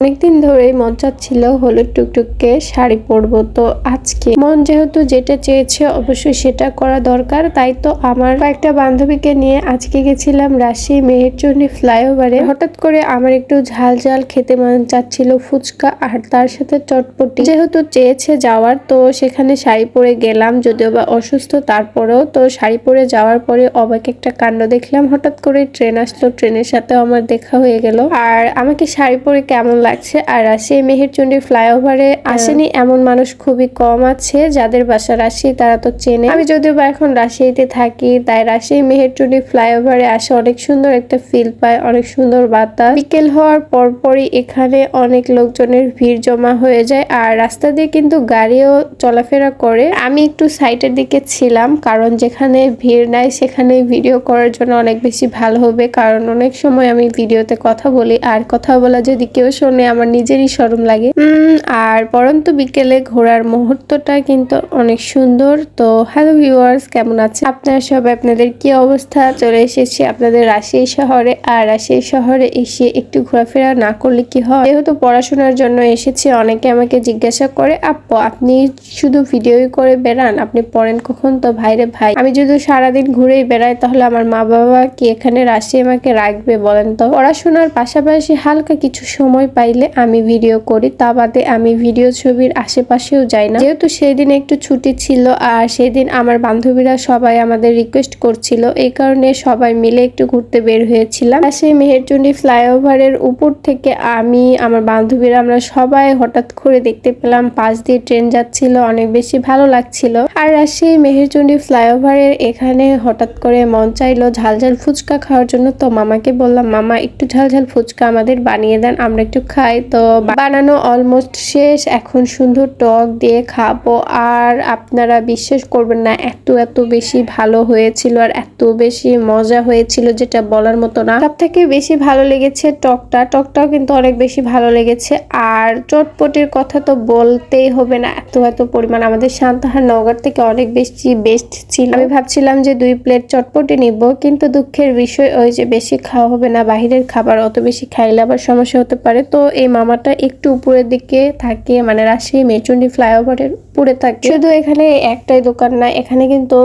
অনেকদিন ধরেই মন চাচ্ছিল হলুদ টুকটুকে শাড়ি পরবো, তো আজকে মন যেহেতু যেটা চেয়েছে অবশ্যই সেটা করা দরকার। তাই তো আমার কয়েকটা বান্ধবীকে নিয়ে আজকে গেছিলাম রাজশাহী মেহেরচণ্ডী ফ্লাইওভারে। হঠাৎ করে আমার একটু ঝাল ঝাল খেতে মন চাচ্ছিল, ফুচকা আর তার সাথে চটপটি। যেহেতু চেয়েছে যাওয়ার, তো সেখানে শাড়ি পরে গেলাম, যদিও বা অসুস্থ তারপরেও। তো শাড়ি পরে যাওয়ার পরে অবাক একটা কাণ্ড দেখলাম, হঠাৎ করে ট্রেন আসলো, ট্রেনের সাথেও আমার দেখা হয়ে গেল। আর আমাকে শাড়ি পরে কেমন লাগছে। আর রাজশাহী মেহেরচণ্ডী ফ্লাইওভারে আসেনি এমন মানুষ খুবই কম আছে, যাদের বাসা রাজশাহী তারা তো চেনে। আমি যদিও বা এখন রাজশাহীতে থাকি, তাই রাজশাহী মেহেরচণ্ডী ফ্লাইওভারে আসে অনেক সুন্দর একটা ফিল পায়, অনেক সুন্দর বাতাস। বিকেল হওয়ার পরপরই এখানে অনেক লোকজনের ভিড় জমা হয়ে যায়, আর রাস্তা দিয়ে কিন্তু গাড়িও চলাফেরা করে। আমি একটু সাইডের দিকে ছিলাম, কারণ যেখানে ভিড় নাই সেখানে ভিডিও করার জন্য অনেক বেশি ভালো হবে, কারণ অনেক সময় আমি ভিডিওতে কথা বলি, আর কথা বলা যদি কেউ শোনে আমার নিজেরই শরম লাগে। আর পরন্ত বিকেলে ঘোরার মুহূর্তটা কিন্তু অনেক সুন্দর। তো হ্যালো ভিউয়ার্স, কেমন আছে আপনারা সবাই? আপনাদের কি অবস্থা? চলে এসেছি আপনাদের রাজশাহী শহরে। আর রাজশাহী শহরে এসে একটু ঘোরাফেরা না করলে কি হয়? যেহেতু পড়াশোনার জন্য এসেছি, অনেকে আমাকে জিজ্ঞাসা করে, আপু আপনি শুধু ভিডিওই করে বেড়ান, আপনি পড়েন কখন? তো ভাইরে ভাই, আমি যদি সারাদিন ঘুরেই বেড়াই তাহলে আমার মা বাবা কি এখানে রাজশাহী আমাকে রাখবে বলেন তো? পড়াশোনার পাশাপাশি হালকা কিছু সময় পাইলে আমি ভিডিও করি, তা বাদে আমি ভিডিও ছবির আশেপাশেও যাই না। যেহেতু সেই দিন একটু ছুটি ছিল, আর সেই দিন আমার বান্ধবীরা সবাই আমাদের রিকোয়েস্ট করছিল, এই কারণে সবাই মিলে একটু ঘুরতে বের হয়েছিলাম। সেই মেহেরচণ্ডী ফ্লাইওভারের উপর থেকে আমি, আমার বান্ধবীরা, আমরা সবাই হঠাৎ করে দেখতে পেলাম পাশ দিয়ে ট্রেন যাচ্ছিল, অনেক বেশি ভালো লাগছিল। আর সেই মেহেরচণ্ডী ফ্লাইওভারের এখানে হঠাৎ করে মন চাইলো ঝাল ঝাল ফুচকা খাওয়ার জন্য। তো মামাকে বললাম, মামা একটু ঝাল ঝাল ফুচকা আমাদের বানিয়ে দেন, আমরা একটু খাই। তো বানানো অলমোস্ট শেষ, এখন সুন্দর টক দিয়ে খাবো। আর আপনারা বিশ্বাস করবেন না, এত বেশি ভালো হয়েছিল আর এত বেশি মজা হয়েছিল যেটা বলার মতো না। সব থেকে বেশি ভালো লেগেছে টকটাও কিন্তু অনেক বেশি ভালো লেগেছে। আর চটপটির কথা তো বলতেই হবে না, এত পরিমাণ। আমাদের সান্তাহার নওগাঁ থেকে অনেক বেশি বেস্ট ছিল। আমি ভাবছিলাম যে 2 প্লেট চটপটি নিব, কিন্তু দুঃখের বিষয় ওই যে বেশি খাওয়া হবে না, বাহিরের খাবার অত বেশি খাইলে আবার সমস্যা হতে পারে। তো এই মামাটা একটু উপরের দিকে থাকে, মানে রাজশাহী মেহেরচণ্ডী ফ্লাইওভারের উপরে থাকে। শুধু এখানে একটাই দোকান না, এখানে কিন্তু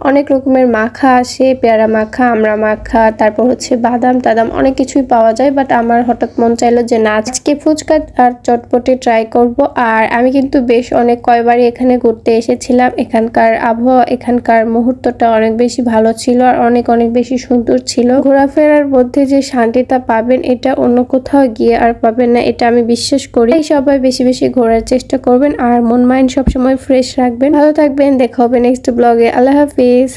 অনেক রকমের মাখা আসে, পেয়ারা মাখা, আমড়া মাখা, তারপর হচ্ছে বাদাম টাদাম অনেক কিছুই পাওয়া যায়। বাট আমার হঠাৎ মন চাইলো যে না, আজকে ফুচকা আর চটপটি ট্রাই করব। আর আমি কিন্তু বেশ অনেক কয়বারই এখানে ঘুরতে এসেছিলাম। এখানকার আবহাওয়া, এখানকার মুহূর্তটা অনেক বেশি ভালো ছিল, আর অনেক বেশি সুন্দর ছিল। ঘোরাফেরার মধ্যে যে শান্তিটা পাবেন এটা অন্য কোথাও গিয়ে আর পাবেন না, এটা আমি বিশ্বাস করি। সবাই বেশি বেশি ঘোরার চেষ্টা করবেন, আর মন মাইন্ড সবসময় ফ্রেশ রাখবেন। ভালো থাকবেন, দেখা হবে নেক্সট ব্লগে। আল্লাহ হাফিজ।